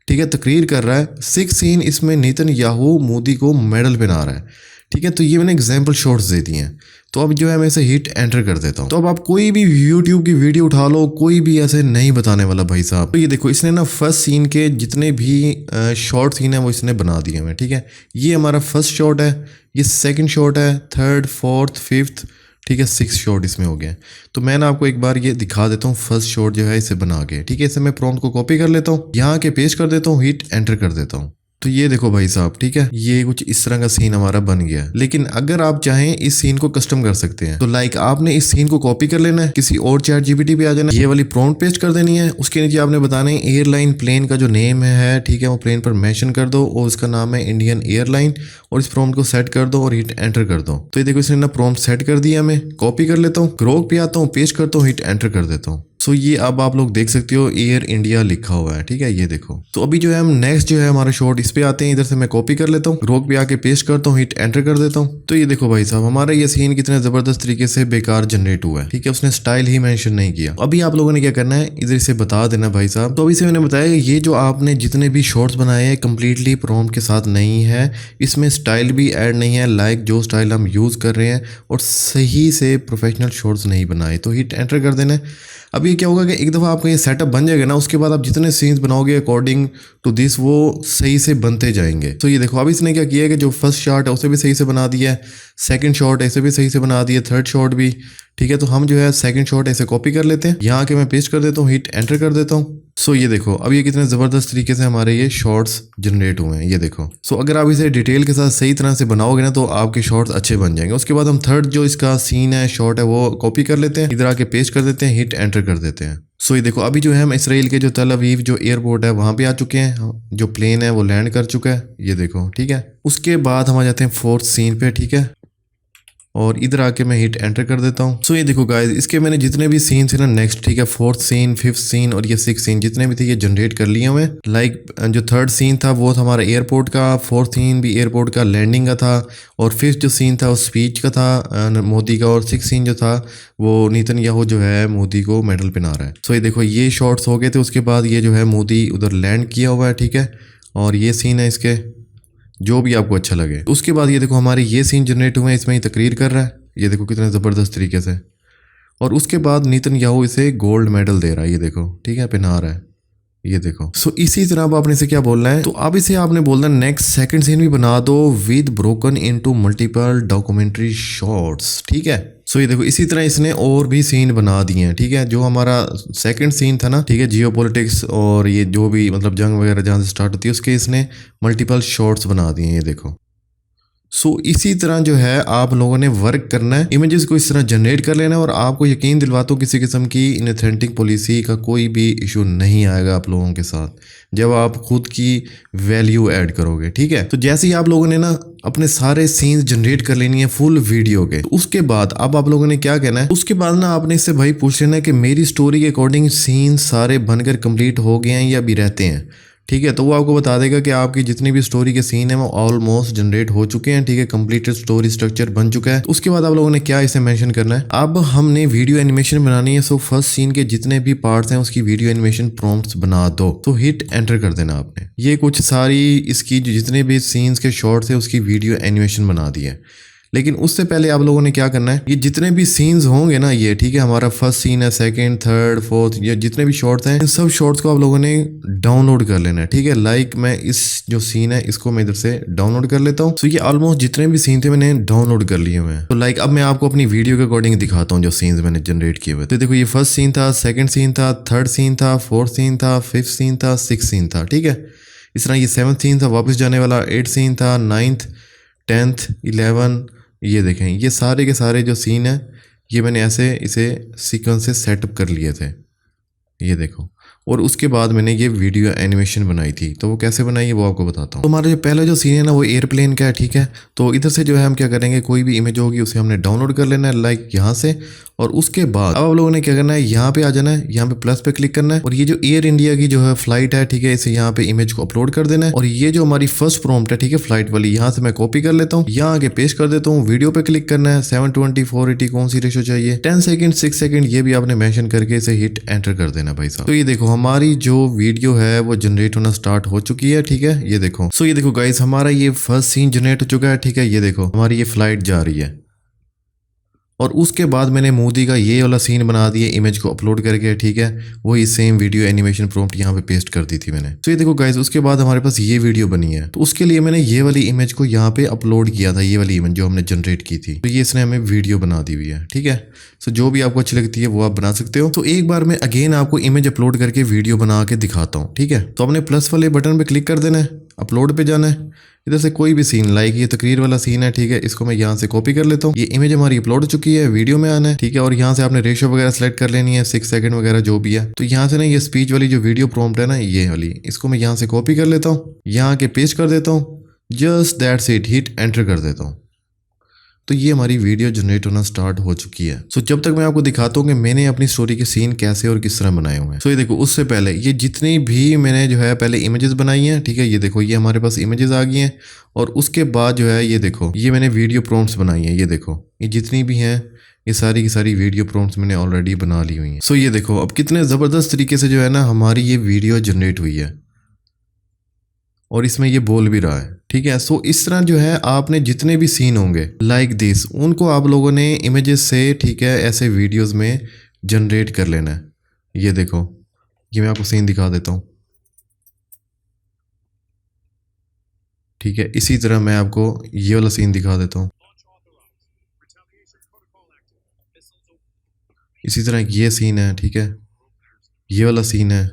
ठीक है, तकरीर कर रहा है। सिक्स सीन इसमें नेतन्याहू मोदी को मेडल पहना रहा है, ठीक है। तो ये मैंने एग्जाम्पल शॉट्स दे दिए हैं। तो अब जो है मैं इसे हिट एंटर कर देता हूँ। तो अब आप कोई भी यूट्यूब की वीडियो उठा लो, कोई भी ऐसे नहीं बताने वाला भाई साहब। तो ये देखो, इसने ना फर्स्ट सीन के जितने भी शॉर्ट सीन है वो इसने बना दिए हैं, ठीक है। ये हमारा फर्स्ट शॉट है, ये सेकंड शॉट है, थर्ड, फोर्थ, फिफ्थ, ठीक है, सिक्स शॉट इसमें हो गया। तो मैं ना आपको एक बार ये दिखा देता हूँ फर्स्ट शॉट जो है इसे बना के, ठीक है। इसे मैं प्रॉम्प्ट को कॉपी कर लेता हूँ, यहाँ के पेस्ट कर देता हूँ, हिट एंटर कर देता हूँ। तो ये देखो भाई साहब, ठीक है, ये कुछ इस तरह का सीन हमारा बन गया। लेकिन अगर आप चाहें इस सीन को कस्टम कर सकते हैं। तो लाइक आपने इस सीन को कॉपी कर लेना है, किसी और चैट जीपीटी पे आ जाना, ये वाली प्रॉम्प्ट पेस्ट कर देनी है, उसके नीचे आपने बताना है एयरलाइन प्लेन का जो नेम है, ठीक है, वो प्लेन पर मेंशन कर दो और उसका नाम है इंडियन एयरलाइन, और इस प्रॉम्प्ट को सेट कर दो और हिट एंटर कर दो। तो ये देखो, इसने ना प्रॉम्प्ट सेट कर दिया, मैं कॉपी कर लेता हूँ, ग्रोक पे आता हूँ, पेस्ट करता हूँ, हिट एंटर कर देता हूँ। सो ये अब आप लोग देख सकते हो एयर इंडिया लिखा हुआ है, ठीक है। ये देखो, तो अभी जो है हम नेक्स्ट जो है हमारा शॉट इस पे आते हैं। इधर से मैं कॉपी कर लेता हूँ, ग्रोक पे आके पेस्ट करता हूँ, हिट एंटर कर देता हूँ। तो ये देखो भाई साहब, हमारा ये सीन कितने जबरदस्त तरीके से बेकार जनरेट हुआ है, ठीक है। उसने स्टाइल ही मेंशन नहीं किया। अभी आप लोगों ने क्या करना है, इधर से बता देना भाई साहब। तो अभी से मैंने बताया ये जो आपने जितने भी शॉर्ट्स बनाए हैं कंप्लीटली प्रॉम्प्ट के साथ नहीं है, इसमें स्टाइल भी ऐड नहीं है, लाइक जो स्टाइल हम यूज कर रहे हैं, और सही से प्रोफेशनल शॉर्ट्स नहीं बनाए। तो हिट एंटर कर देना है। अब ये क्या होगा कि एक दफ़ा आपका ये सेटअप बन जाएगा ना, उसके बाद आप जितने सीन्स बनाओगे अकॉर्डिंग टू दिस वो सही से बनते जाएंगे। तो ये देखो, अब इसने क्या किया है कि जो फर्स्ट शॉट है उसे भी सही से बना दिया है, सेकंड शॉट ऐसे भी सही से बना दिया, थर्ड शॉट भी, ठीक है। तो हम जो है सेकंड शॉट ऐसे कॉपी कर लेते हैं, यहाँ के मैं पेस्ट कर देता हूँ, हिट एंटर कर देता हूँ। सो ये देखो, अब ये कितने ज़बरदस्त तरीके से हमारे ये शॉर्ट्स जनरेट हुए हैं, ये देखो। सो अगर आप इसे डिटेल के साथ सही तरह से बनाओगे ना तो आपके शॉर्ट्स अच्छे बन जाएंगे। उसके बाद हम थर्ड जो इसका सीन है, शॉट है, वो कॉपी कर लेते हैं, इधर आके पेस्ट कर देते हैं, हिट एंटर कर देते हैं। सो ये देखो, अभी जो है हम इसराइल के जो तल अवीव जो एयरपोर्ट है वहाँ पे आ चुके हैं, जो प्लेन है वो लैंड कर चुका है, ये देखो, ठीक है। उसके बाद हम आ जाते हैं फोर्थ सीन पे, ठीक है। और इधर आके मैं हिट एंटर कर देता हूँ। सो ये देखो गाइस, इसके मैंने जितने भी सीन थे ना नेक्स्ट, ठीक है, फोर्थ सीन, फिफ्थ सीन और ये सिक्स सीन जितने भी थे ये जनरेट कर लिए हुए। लाइक जो थर्ड सीन था वो था हमारा एयरपोर्ट का, फोर्थ सीन भी एयरपोर्ट का लैंडिंग का था, और फिफ्थ जो सीन था वो स्पीच का था मोदी का, और सिक्स सीन जो था वो नेतन्याहू जो है मोदी को मेडल पहना रहा है। सो ये देखो ये शॉट्स हो गए थे। उसके बाद ये जो है मोदी उधर लैंड किया हुआ है, ठीक है, और ये सीन है इसके, जो भी आपको अच्छा लगे। उसके बाद ये देखो हमारे ये सीन जनरेट हुए हैं, इसमें ये तकरीर कर रहा है, ये देखो कितने ज़बरदस्त तरीके से। और उसके बाद नेतन्याहू इसे गोल्ड मेडल दे रहा है, ये देखो, ठीक है, पहना रहा है, ये देखो। सो इसी तरह अब आपने इसे क्या बोलना है, तो अब इसे आपने बोलना है नेक्स्ट सेकंड सीन भी बना दो with broken into multiple documentary shots, ठीक है। सो ये देखो इसी तरह इसने और भी सीन बना दिए हैं, ठीक है। जो हमारा सेकंड सीन था ना, ठीक है, जियोपॉलिटिक्स और ये जो भी मतलब जंग वगैरह जहाँ से स्टार्ट होती है उसके इसने मल्टीपल शॉट्स बना दिए हैं, ये देखो। सो इसी तरह जो है आप लोगों ने वर्क करना है, इमेजेस को इस तरह जनरेट कर लेना है, और आपको यकीन दिलवाता हूँ किसी किस्म की इनऑथेंटिक पॉलिसी का कोई भी इशू नहीं आएगा आप लोगों के साथ जब आप खुद की वैल्यू ऐड करोगे, ठीक है। तो जैसे ही आप लोगों ने ना अपने सारे सीन्स जनरेट कर लेनी है फुल वीडियो के, तो उसके बाद अब आप लोगों ने क्या कहना है, उसके बाद ना आपने इससे भाई पूछ लेना है कि मेरी स्टोरी के अकॉर्डिंग सीन सारे बनकर कंप्लीट हो गए हैं या अभी रहते हैं, ठीक है। तो वो आपको बता देगा कि आपकी जितनी भी स्टोरी के सीन है वो ऑलमोस्ट जनरेट हो चुके हैं, ठीक है, कंप्लीटेड स्टोरी स्ट्रक्चर बन चुका है। उसके बाद आप लोगों ने क्या इसे मेंशन करना है, अब हमने वीडियो एनिमेशन बनानी है। सो फर्स्ट सीन के जितने भी पार्ट्स हैं उसकी वीडियो एनिमेशन प्रॉम्प्ट्स बना दो, तो हिट एंटर कर देना आपने। ये कुछ सारी इसकी जितने भी सीन्स के शॉर्ट्स है उसकी वीडियो एनिमेशन बना दी है। लेकिन उससे पहले आप लोगों ने क्या करना है, ये जितने भी सीन्स होंगे ना, ये ठीक है, हमारा फर्स्ट सीन है, सेकंड, थर्ड, फोर्थ, ये जितने भी शॉर्ट्स हैं इन सब शॉर्ट्स को आप लोगों ने डाउनलोड कर लेना है, ठीक है। लाइक मैं इस जो सीन है इसको मैं इधर से डाउनलोड कर लेता हूँ। तो ये ऑलमोस्ट जितने भी सीन थे मैंने डाउनलोड कर लिए हुए हैं। तो लाइक अब मैं आपको अपनी वीडियो के अकॉर्डिंग दिखाता हूँ जो सीन्स मैंने जनरेट किए हुए। तो देखो ये फर्स्ट सीन था, सेकेंड सीन था, थर्ड सीन था, फोर्थ सीन था, फिफ्थ सीन था, सिक्स सीन था, ठीक है। इस तरह ये सेवन्थ सीन था वापस जाने वाला, एट सीन था, नाइन्थ, 10th, 11, ये देखें ये सारे के सारे जो सीन है ये मैंने ऐसे इसे सीक्वेंस से सेटअप कर लिए थे, ये देखो। और उसके बाद मैंने ये वीडियो एनिमेशन बनाई थी, तो वो कैसे बनाई है वो आपको बताता हूँ। तो हमारा जो पहला जो सीन है ना वो एयरप्लेन का है, ठीक है। तो इधर से जो है हम क्या करेंगे, कोई भी इमेज होगी उसे हमने डाउनलोड कर लेना है लाइक यहाँ से, और उसके बाद अब आप लोगों ने क्या करना है, यहाँ पे आ जाना है, यहाँ पे प्लस पे क्लिक करना है, और ये जो एयर इंडिया की जो है फ्लाइट है, ठीक है, इसे यहाँ पे इमेज को अपलोड कर देना है। और ये जो हमारी फर्स्ट प्रॉम्प्ट है, ठीक है, फ्लाइट वाली, यहाँ से मैं कॉपी कर लेता हूँ, यहाँ आके पेस्ट कर देता हूँ, वीडियो पे क्लिक करना है, 720 480 कौन सी रेशो चाहिए, 10 सेकंड 6 सेकंड ये भी आपने मेंशन करके इसे हिट एंटर कर देना भाई साहब। तो ये देखो हमारी जो वीडियो है वो जनरेट होना स्टार्ट हो चुकी है, ठीक है, ये देखो। सो ये देखो गाइस हमारा ये फर्स्ट सीन जनरेट हो चुका है, ठीक है, ये देखो हमारी ये फ्लाइट जा रही है। और उसके बाद मैंने मोदी का ये वाला सीन बना दिया इमेज को अपलोड करके, ठीक है, वही सेम वीडियो एनिमेशन प्रॉम्प्ट यहाँ पे पेस्ट कर दी थी मैंने। तो ये देखो गाइस उसके बाद हमारे पास ये वीडियो बनी है, तो उसके लिए मैंने ये वाली इमेज को यहाँ पे अपलोड किया था, ये वाली इमेज जो हमने जनरेट की थी, तो ये इसने हमें वीडियो बना दी हुई है, ठीक है। सो जो भी आपको अच्छी लगती है वो आप बना सकते हो। तो एक बार मैं अगेन आपको इमेज अपलोड करके वीडियो बना के दिखाता हूँ, ठीक है। तो आपने प्लस वाले बटन पे क्लिक कर देना है, अपलोड पे जाना है, इधर से कोई भी सीन लाइक ये तकरीर वाला सीन है, ठीक है, इसको मैं यहाँ से कॉपी कर लेता हूँ। ये इमेज हमारी अपलोड हो चुकी है, वीडियो में आना है, ठीक है, और यहाँ से आपने रेशो वगैरह सेलेक्ट कर लेनी है, 6 सेकंड वगैरह जो भी है। तो यहाँ से ना ये स्पीच वाली जो वीडियो प्रॉम्प्ट है ना ये वाली, इसको मैं यहाँ से कॉपी कर लेता हूँ, यहाँ आके पेस्ट कर देता हूँ, just that's it, hit enter कर देता हूँ। तो ये हमारी वीडियो जनरेट होना स्टार्ट हो चुकी है। सो जब तक मैं आपको दिखाता हूँ कि मैंने अपनी स्टोरी के सीन कैसे और किस तरह बनाए हुए हैं। सो ये देखो उससे पहले ये जितनी भी मैंने जो है पहले इमेजेस बनाई हैं, ठीक है, ये देखो ये हमारे पास इमेजेस आ गई हैं। और उसके बाद जो है ये देखो ये मैंने वीडियो प्रॉम्प्ट्स बनाई हैं, ये देखो ये जितनी भी हैं ये सारी की सारी वीडियो प्रॉम्प्ट्स मैंने ऑलरेडी बना ली हुई हैं। सो ये देखो अब कितने ज़बरदस्त तरीके से जो है ना हमारी ये वीडियो जनरेट हुई है, और इसमें ये बोल भी रहा है, ठीक है। सो इस तरह जो है आपने जितने भी सीन होंगे लाइक दिस उनको आप लोगों ने इमेजेस से, ठीक है, ऐसे वीडियोस में जनरेट कर लेना है। ये देखो ये मैं आपको सीन दिखा देता हूँ, ठीक है। इसी तरह मैं आपको ये वाला सीन दिखा देता हूँ, इसी तरह ये सीन है, ठीक है, ये वाला सीन है,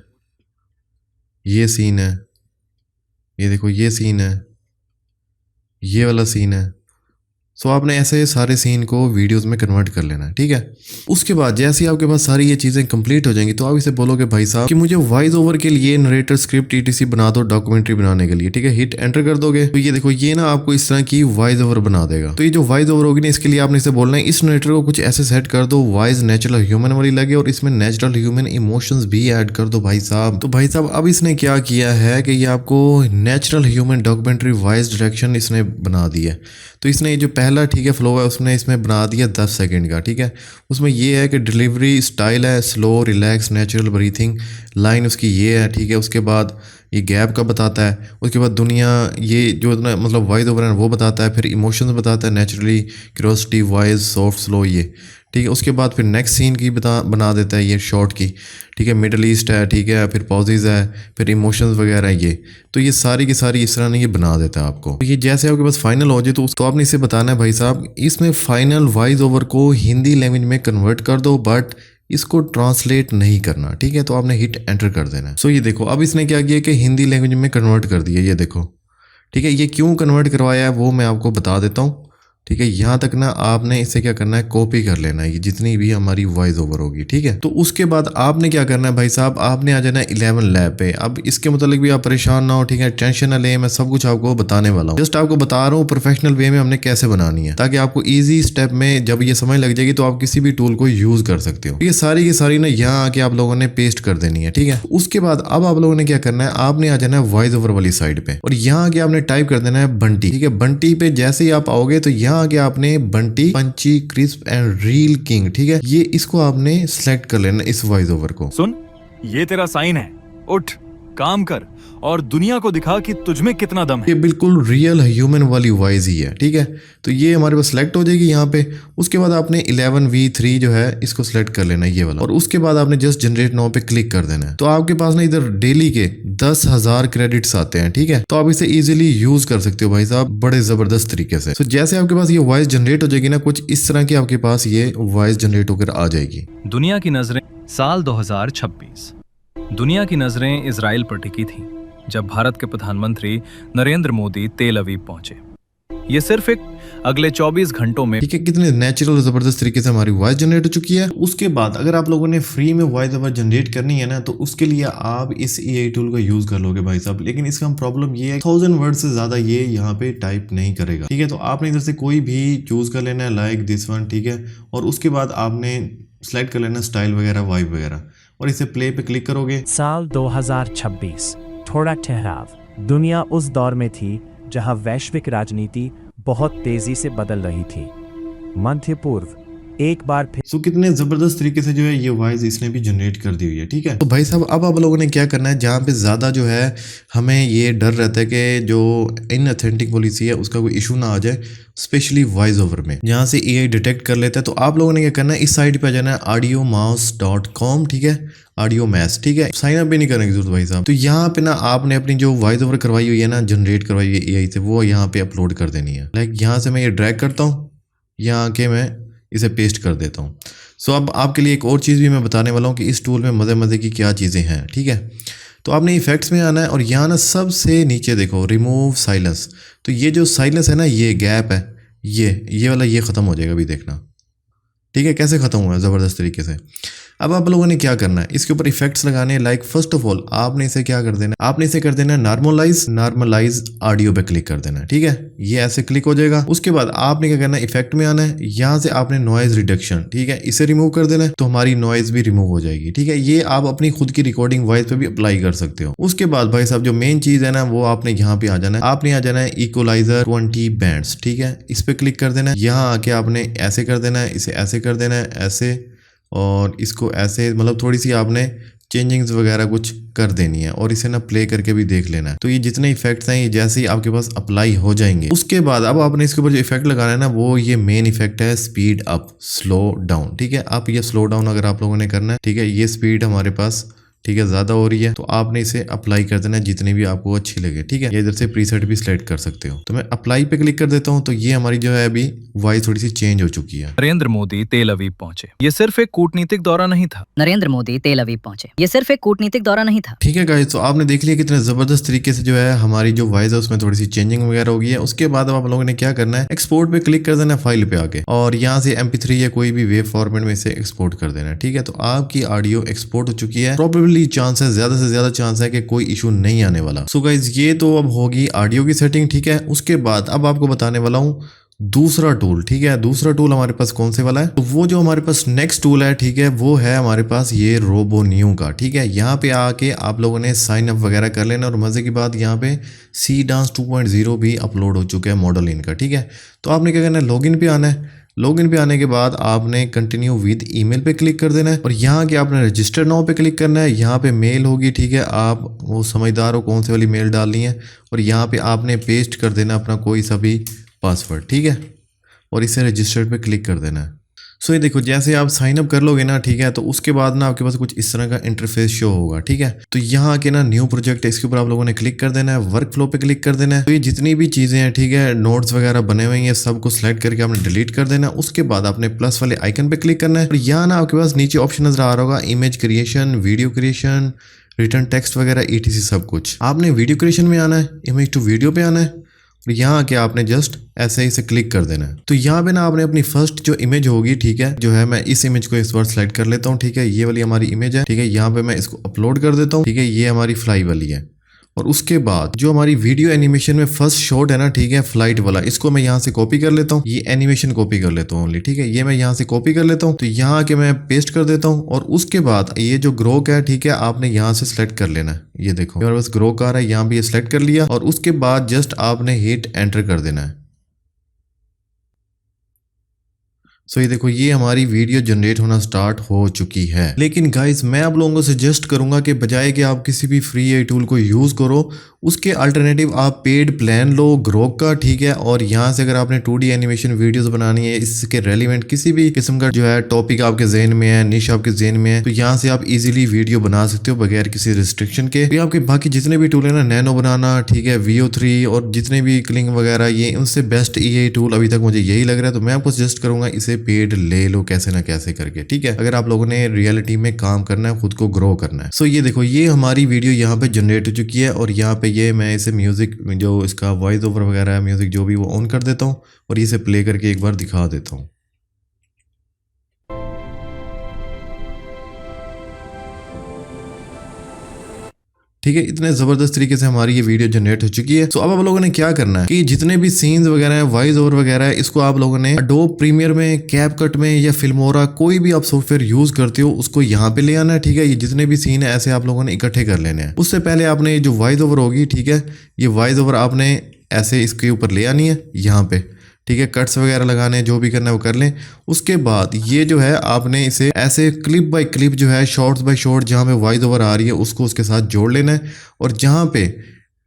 ये सीन है, ये देखो ये सीन है, ये वाला सीन है, सो आपने ऐसे सारे सीन को वीडियोस में कन्वर्ट कर लेना है, ठीक है। उसके बाद जैसे ही आपके पास सारी ये चीज़ें कंप्लीट हो जाएंगी तो आप इसे बोलोगे भाई साहब कि मुझे वॉइस ओवर के लिए नरेटर स्क्रिप्ट ईटीसी बना दो डॉक्यूमेंट्री बनाने के लिए, ठीक है। हिट एंटर कर दोगे तो ये देखो ये ना आपको इस तरह की वॉइस ओवर बना देगा। तो ये जो वॉइस ओवर होगी ना इसके लिए आपने इसे बोलना है इस नरेटर को कुछ ऐसे सेट कर दो वॉइस नेचुरल ह्यूमन वाली लगे और इसमें नेचुरल ह्यूमन इमोशंस भी ऐड कर दो भाई साहब। तो भाई साहब अब इसने क्या किया है कि ये आपको natural human documentary voice direction इसने बना दी है। तो इसने जो पहला ठीक है फ्लो है उसने इसमें बना दिया 10 सेकंड का, ठीक है। उसमें ये है कि डिलीवरी स्टाइल है slow relax natural breathing, line उसकी ये है, ठीक है। उसके बाद ये गैप का बताता है, उसके बाद दुनिया ये जो ना मतलब वॉइस ओवर है वो बताता है, फिर इमोशंस बताता है naturally curiosity voice soft slow ये, ठीक है। उसके बाद फिर नेक्स्ट सीन की बना देता है ये शॉर्ट की, ठीक है। मिडल ईस्ट है, ठीक है, फिर पॉजेज है, फिर इमोशंस वगैरह ये। तो ये सारी की सारी इस तरह ने ये बना देता है आपको। तो ये जैसे आपके पास फाइनल हो जाए तो आपने इसे बताना है भाई साहब इसमें फाइनल वॉइस ओवर को हिंदी लैंग्वेज में कन्वर्ट कर दो बट इसको ट्रांसलेट नहीं करना, ठीक है। तो आपने हिट एंटर कर देना है। सो ये देखो अब इसने क्या किया कि हिंदी लैंग्वेज में कन्वर्ट कर दिया, ये देखो, ठीक है। ये क्यों कन्वर्ट करवाया है वो मैं आपको बता देता हूँ, ठीक है। यहाँ तक ना आपने इसे क्या करना है कॉपी कर लेना है ये जितनी भी हमारी वॉइस ओवर होगी, ठीक है। तो उसके बाद आपने क्या करना है भाई साहब आपने आ जाना है 11 लैब पे। अब इसके मतलब भी आप परेशान ना हो, ठीक है, टेंशन ना ले, मैं सब कुछ आपको बताने वाला हूँ। जस्ट आपको बता रहा हूँ प्रोफेशनल वे में हमने कैसे बनानी है ताकि आपको ईजी स्टेप में जब ये समझ लग जाएगी तो आप किसी भी टूल को यूज कर सकते हो। ये सारी की सारी ना यहाँ आके आप लोगों ने पेस्ट कर देनी है, ठीक है। उसके बाद अब आप लोगों ने क्या करना है आपने आ जाना है वॉइस ओवर वाली साइड पे और यहाँ आके आपने टाइप कर देना है बंटी, ठीक है। बंटी पे जैसे ही आप आओगे तो यहाँ आके आपने बंटी punchy crisp and reel king, ठीक है, ये इसको आपने सेलेक्ट कर लेना इस वॉइस ओवर को। सुन ये तेरा साइन है, उठ काम कर और दुनिया को दिखा कि तुझमें कितना दम है। ये बिल्कुल रियल ह्यूमन वाली वॉइस ही है, ठीक है। तो ये हमारे पास सेलेक्ट हो जाएगी यहाँ पे। उसके बाद आपने 11v3 जो है इसको सेलेक्ट कर लेना है ये वाला और उसके बाद आपने जस्ट जनरेट नाउ पे क्लिक कर देना है। तो आपके पास ना इधर डेली के 10,000 क्रेडिट्स आते हैं, ठीक है। तो आप इसे इजीली यूज कर सकते हो भाई साहब बड़े जबरदस्त तरीके से। तो जैसे आपके पास ये वॉइस जनरेट हो जाएगी ना कुछ इस तरह की आपके पास ये वॉइस जनरेट होकर आ जाएगी। दुनिया की नजरें साल 2026 दुनिया की नजरें इजराइल पर टिकी थीं जब भारत के प्रधानमंत्री नरेंद्र मोदी तेल अवीव पहुंचे। ये सिर्फ एक अगले 24 घंटों में, ठीक है, कितने नेचुरल जबरदस्त तरीके से हमारी वॉइस जनरेट हो चुकी है। उसके बाद अगर आप लोगों ने फ्री में वॉइस ओवर जनरेट करनी है ना तो उसके लिए आप इस एआई टूल का यूज कर लोगे भाई साहब। लेकिन इसका प्रॉब्लम ये है 1000 वर्ड से ज्यादा ये यहाँ पे टाइप नहीं करेगा, ठीक है। तो आपने इधर से कोई भी चूज कर लेना है लाइक दिस वन, ठीक है। और उसके बाद आपने सेलेक्ट कर लेना स्टाइल वगैरह वाइब वगैरह और इसे प्ले पे क्लिक करोगे। साल 2026 थोड़ा ठहराव। दुनिया उस दौर में थी जहां वैश्विक राजनीति बहुत तेजी से बदल रही थी। मध्य पूर्व एक बार फिर सो कितने जबरदस्त तरीके से जो है ये वॉइस इसने भी जनरेट कर दी हुई है, ठीक है। तो भाई साहब अब आप लोगों ने क्या करना है जहाँ पे ज्यादा जो है हमें ये डर रहता है कि जो इनऑथेंटिक पॉलिसी है उसका कोई इशू ना आ जाए स्पेशली वॉइस ओवर में जहाँ से एआई डिटेक्ट कर लेता है। तो आप लोगों ने क्या करना है इस साइट पे आ जाना है audiomouse.com, ठीक है, ऑडियो मैस, ठीक है। साइन अप भी नहीं करने की जरूरत भाई साहब। तो यहाँ पे ना आपने अपनी जो वॉइस ओवर करवाई हुई है ना जनरेट करवाई हुई है एआई से वो यहाँ पे अपलोड कर देनी है। लाइक यहाँ से मैं ये ड्रैग करता हूँ, यहाँ आके मैं इसे पेस्ट कर देता हूँ। सो अब आपके लिए एक और चीज़ भी मैं बताने वाला हूँ कि इस टूल में मज़े मज़े की क्या चीज़ें हैं, ठीक है। तो आपने इफेक्ट्स में आना है और यहाँ ना सबसे नीचे देखो रिमूव साइलेंस। तो ये जो साइलेंस है ना ये गैप है ये वाला ये ख़त्म हो जाएगा अभी देखना, ठीक है। कैसे ख़त्म हुआ है ज़बरदस्त तरीके से। अब आप लोगों ने क्या करना है इसके ऊपर इफेक्ट्स लगाने हैं। लाइक फर्स्ट ऑफ ऑल आपने इसे क्या कर देना है आपने इसे कर देना है नॉर्मलाइज ऑडियो पे क्लिक कर देना है, ठीक है। ये ऐसे क्लिक हो जाएगा। उसके बाद आपने क्या करना है इफेक्ट में आना है, यहाँ से आपने नॉइज रिडक्शन, ठीक है, इसे रिमूव कर देना है तो हमारी नॉइज भी रिमूव हो जाएगी, ठीक है। ये आप अपनी खुद की रिकॉर्डिंग वॉइस पे भी अप्लाई कर सकते हो। उसके बाद भाई साहब जो मेन चीज है ना वो आपने यहाँ पे आ जाना है, आपने आ जाना है इक्वलाइजर 20 बैंड्स, ठीक है, इस पे क्लिक कर देना है। यहाँ आके आपने ऐसे कर देना है, इसे ऐसे कर देना है, ऐसे और इसको ऐसे, मतलब थोड़ी सी आपने चेंजिंग्स वगैरह कुछ कर देनी है और इसे ना प्ले करके भी देख लेना है। तो ये जितने इफेक्ट्स हैं ये जैसे ही आपके पास अप्लाई हो जाएंगे उसके बाद अब आपने इसके ऊपर जो इफेक्ट लगाना है ना वो ये मेन इफेक्ट है स्पीड अप स्लो डाउन, ठीक है। आप ये स्लो डाउन अगर आप लोगों ने करना है, ठीक है, ये स्पीड हमारे पास ठीक है, ज्यादा हो रही है, तो आपने इसे अप्लाई कर देना है जितनी भी आपको अच्छी लगे। ठीक है, ये इधर से प्रीसेट भी सिलेक्ट कर सकते हो। तो मैं अप्लाई पे क्लिक कर देता हूँ। तो ये हमारी जो है अभी वॉइस थोड़ी सी चेंज हो चुकी है। नरेंद्र मोदी तेल अवीव पहुंचे। ये सिर्फ एक कूटनीतिक दौरा नहीं था। नरेंद्र मोदी तेल अवीव पहुंचे। ये सिर्फ एक कूटनीतिक दौरा नहीं था। ठीक है गाइस, तो आपने देख लिया कितने जबरदस्त तरीके से जो है हमारी जो वॉइस है उसमें थोड़ी सी चेंजिंग वगैरह हो गई है। उसके बाद अब आप लोगों ने क्या करना है, एक्सपोर्ट पे क्लिक कर देना है फाइल पे आके, और यहाँ से MP3 या कोई भी वेब फॉर्मेट में इसे एक्सपोर्ट कर देना है। ठीक है, तो आपकी ऑडियो एक्सपोर्ट हो चुकी है। प्रोबेबली चांस है, ज्यादा से ज्यादा चांस है कि कोई इशू नहीं आने वाला। सो गाइस, ये तो अब होगी ऑडियो की सेटिंग। ठीक है, उसके बाद अब आपको बताने वाला हूँ दूसरा टूल। ठीक है, दूसरा टूल हमारे पास कौन से वाला है, तो वो जो हमारे पास नेक्स्ट टूल है, ठीक है, वो है हमारे पास ये रोबोन्यू का। ठीक है, यहाँ पे आके आप लोगों ने साइन अप वगैरह कर लेना, और मजे की बात यहाँ पे सी डांस 2.0 भी अपलोड हो चुका है मॉडल इनका। ठीक है, तो आपने क्या करना है, लॉगिन पे आना है। लॉगिन पे आने के बाद आपने कंटिन्यू विद ईमेल पे क्लिक कर देना है, और यहाँ के आपने रजिस्टर नाउ पे क्लिक करना है। यहाँ पे मेल होगी। ठीक है, आप वो समझदार हो कौन सी वाली मेल डालनी है, और यहाँ पे आपने पेस्ट कर देना अपना कोई सा भी पासवर्ड। ठीक है, और इसे रजिस्टर्ड पे क्लिक कर देना है। सो ये देखो, जैसे आप साइन अप कर लोगे ना, ठीक है, तो उसके बाद ना आपके पास कुछ इस तरह का इंटरफेस शो होगा। ठीक है, तो यहाँ के ना न्यू प्रोजेक्ट है, इसके ऊपर आप लोगों ने क्लिक कर देना है, वर्क फ्लो पे क्लिक कर देना है। तो ये जितनी भी चीजें हैं, ठीक है, नोट्स वगैरह बने हुए हैं, सबको सिलेक्ट करके आपने डिलीट कर देना है। उसके बाद आपने प्लस वाले आइकन पे क्लिक करना है, और यहाँ ना आपके पास नीचे ऑप्शन नजर आ रहा होगा, image creation, video creation, return text वगैरह ETC सब कुछ। आपने वीडियो क्रिएशन में आना है, इमेज टू वीडियो पे आना है, और यहाँ आके आपने जस्ट ऐसे ही से क्लिक कर देना है। तो यहाँ पे ना आपने अपनी फर्स्ट जो इमेज होगी, ठीक है, जो है मैं इस इमेज को इस बार सेलेक्ट कर लेता हूँ। ठीक है, ये वाली हमारी इमेज है। ठीक है, यहाँ पे मैं इसको अपलोड कर देता हूँ। ठीक है, ये हमारी फ्लाई वाली है। और उसके बाद जो हमारी वीडियो एनिमेशन में फर्स्ट शॉट है ना, ठीक है, फ्लाइट वाला, इसको मैं यहाँ से कॉपी कर लेता हूँ। ये एनिमेशन कॉपी कर लेता हूँ ओनली। ठीक है, ये मैं यहाँ से कॉपी कर लेता हूँ। तो यहाँ आके मैं पेस्ट कर देता हूँ, और उसके बाद ये जो ग्रोक है, ठीक है, आपने यहाँ से सिलेक्ट कर लेना है। ये देखो मेरे पास ग्रोक आ रहा है, यहाँ भी ये सिलेक्ट कर लिया, और उसके बाद जस्ट आपने हिट एंटर कर देना है। सो ये देखो, ये हमारी वीडियो जनरेट होना स्टार्ट हो चुकी है। लेकिन गाइस, मैं आप लोगों को सजेस्ट करूंगा कि बजाय कि आप किसी भी फ्री AI टूल को यूज करो, उसके अल्टरनेटिव आप पेड प्लान लो ग्रोक का। ठीक है, और यहाँ से अगर आपने 2D एनिमेशन वीडियोस बनानी है, इसके रेलिवेंट किसी भी किस्म का जो है टॉपिक आपके जहन में है, निश आपके जहन में है, तो यहाँ से आप इजीली वीडियो बना सकते हो बगैर किसी रिस्ट्रिक्शन के। तो आपके बाकी जितने भी टूल है ना, नैनो बनाना, ठीक है, VO3 और जितने भी क्लिंग वगैरह, ये उनसे बेस्ट AI टूल अभी तक मुझे यही लग रहा है। तो मैं आपको सजेस्ट करूंगा इसे पेड ले लो कैसे ना कैसे करके। ठीक है, अगर आप लोगों ने रियलिटी में काम करना है, खुद को ग्रो करना है। सो ये देखो, ये हमारी वीडियो यहाँ पे जनरेट हो चुकी है, और यहाँ पे ये मैं इसे म्यूजिक जो इसका वॉइस ओवर वगैरह है, म्यूजिक जो भी, वो ऑन कर देता हूँ, और इसे प्ले करके एक बार दिखा देता हूँ। ठीक है, इतने जबरदस्त तरीके से हमारी ये वीडियो जनरेट हो चुकी है। तो अब आप लोगों ने क्या करना है कि जितने भी सीन्स वगैरह है, वॉइस ओवर वगैरह है, इसको आप लोगों ने एडोब प्रीमियर में, कैपकट में, या फिल्मोरा, कोई भी आप सॉफ्टवेयर यूज करते हो, उसको यहाँ पे ले आना है। ठीक है, ये जितने भी सीन है ऐसे आप लोगों ने इकट्ठे कर लेने हैं। उससे पहले आपने जो वॉइस ओवर होगी, ठीक है, ये वॉइस ओवर आपने ऐसे इसके ऊपर ले आनी है यहाँ पे। ठीक है, कट्स वगैरह लगाने, जो भी करना है वो कर लें। उसके बाद ये जो है आपने इसे ऐसे क्लिप बाय क्लिप जो है, शॉर्ट्स बाय शॉर्ट, जहाँ पे वॉइस ओवर आ रही है उसको उसके साथ जोड़ लेना है। और जहाँ पे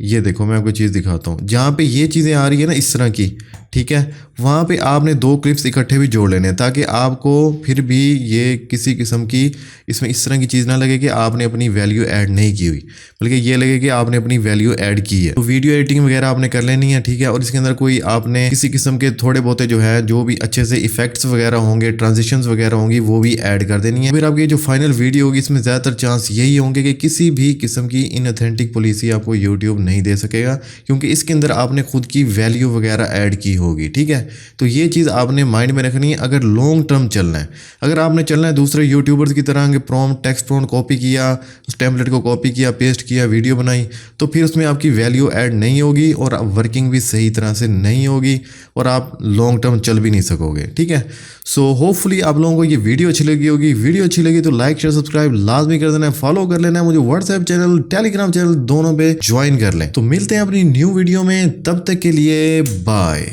ये देखो, मैं आपको चीज़ दिखाता हूँ, जहाँ पे ये चीज़ें आ रही है ना इस तरह की, ठीक है, वहाँ पे आपने 2 क्लिप्स इकट्ठे भी जोड़ लेने हैं, ताकि आपको फिर भी ये किसी किस्म की इसमें इस तरह की चीज़ ना लगे कि आपने अपनी वैल्यू ऐड नहीं की हुई, बल्कि ये लगे कि आपने अपनी वैल्यू ऐड की है। तो वीडियो एडिटिंग वगैरह आपने कर लेनी है। ठीक है, और इसके अंदर कोई आपने किसी किस्म के थोड़े बहुत जो है, जो भी अच्छे से इफेक्ट्स वगैरह होंगे, ट्रांजिशंस वगैरह होंगी, वो भी ऐड कर देनी है। फिर आपकी जो फाइनल वीडियो होगी, इसमें ज़्यादातर चांस यही होंगे कि किसी भी किस्म की इनऑथेंटिक पॉलिसी आपको यूट्यूब नहीं दे सकेगा, क्योंकि इसके अंदर आपने खुद की वैल्यू वगैरह ऐड की होगी। ठीक है, तो ये चीज़ आपने माइंड में रखनी है अगर लॉन्ग टर्म चलना है। अगर आपने चलना है दूसरे यूट्यूबर्स की तरह प्रॉम्प्ट टेक्स्ट प्रॉम्प्ट कॉपी किया, उस टेम्पलेट को कॉपी किया, पेस्ट किया, वीडियो बनाई, तो फिर उसमें आपकी वैल्यू ऐड नहीं होगी, और वर्किंग भी सही तरह से नहीं होगी, और आप लॉन्ग टर्म चल भी नहीं सकोगे। ठीक है, सो होपफुली आप लोगों को ये वीडियो अच्छी लगी होगी। वीडियो अच्छी लगी तो लाइक शेयर सब्सक्राइब लाजमी कर देना है, फॉलो कर लेना है मुझे व्हाट्सएप चैनल, टेलीग्राम चैनल, दोनों पे ज्वाइन कर लें। तो मिलते हैं अपनी न्यू वीडियो में, तब तक के लिए बाय।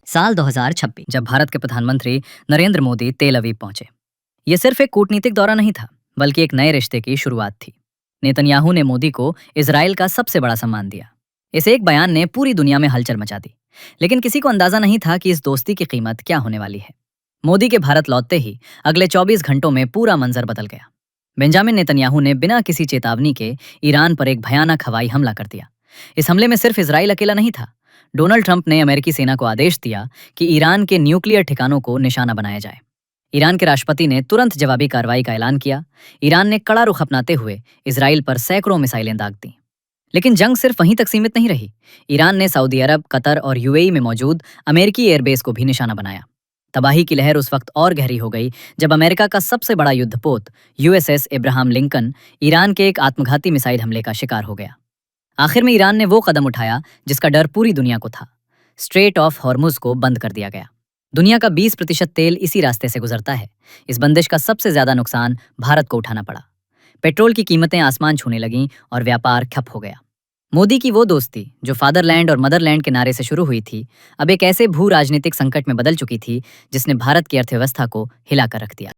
साल 2026 जब भारत के प्रधानमंत्री नरेंद्र मोदी तेल अवीव पहुंचे, ये सिर्फ एक कूटनीतिक दौरा नहीं था, बल्कि एक नए रिश्ते की शुरुआत थी। नेतन्याहू ने मोदी को इजराइल का सबसे बड़ा सम्मान दिया। इस एक बयान ने पूरी दुनिया में हलचल मचा दी, लेकिन किसी को अंदाजा नहीं था कि इस दोस्ती की कीमत क्या होने वाली है। मोदी के भारत लौटते ही अगले 24 घंटों में पूरा मंजर बदल गया। बेंजामिन नेतन्याहू ने बिना किसी चेतावनी के ईरान पर एक भयानक हवाई हमला कर दिया। इस हमले में सिर्फ इजराइल अकेला नहीं था। डोनाल्ड ट्रंप ने अमेरिकी सेना को आदेश दिया कि ईरान के न्यूक्लियर ठिकानों को निशाना बनाया जाए। ईरान के राष्ट्रपति ने तुरंत जवाबी कार्रवाई का ऐलान किया। ईरान ने कड़ा रुख अपनाते हुए इजराइल पर सैकड़ों मिसाइलें दाग दी। लेकिन जंग सिर्फ वहीं तक सीमित नहीं रही। ईरान ने सऊदी अरब, कतर और यूएई में मौजूद अमेरिकी एयरबेस को भी निशाना बनाया। तबाही की लहर उस वक्त और गहरी हो गई जब अमेरिका का सबसे बड़ा युद्धपोत यूएसएस इब्राहिम लिंकन ईरान के एक आत्मघाती मिसाइल हमले का शिकार हो गया। आखिर में ईरान ने वो कदम उठाया जिसका डर पूरी दुनिया को था। स्ट्रेट ऑफ हॉर्मुज को बंद कर दिया गया। दुनिया का 20% तेल इसी रास्ते से गुजरता है। इस बंदिश का सबसे ज्यादा नुकसान भारत को उठाना पड़ा। पेट्रोल की कीमतें आसमान छूने लगीं और व्यापार ठप हो गया। मोदी की वो दोस्ती जो फादरलैंड और मदरलैंड के नारे से शुरू हुई थी, अब एक ऐसे भू राजनीतिक संकट में बदल चुकी थी जिसने भारत की अर्थव्यवस्था को हिलाकर रख दिया।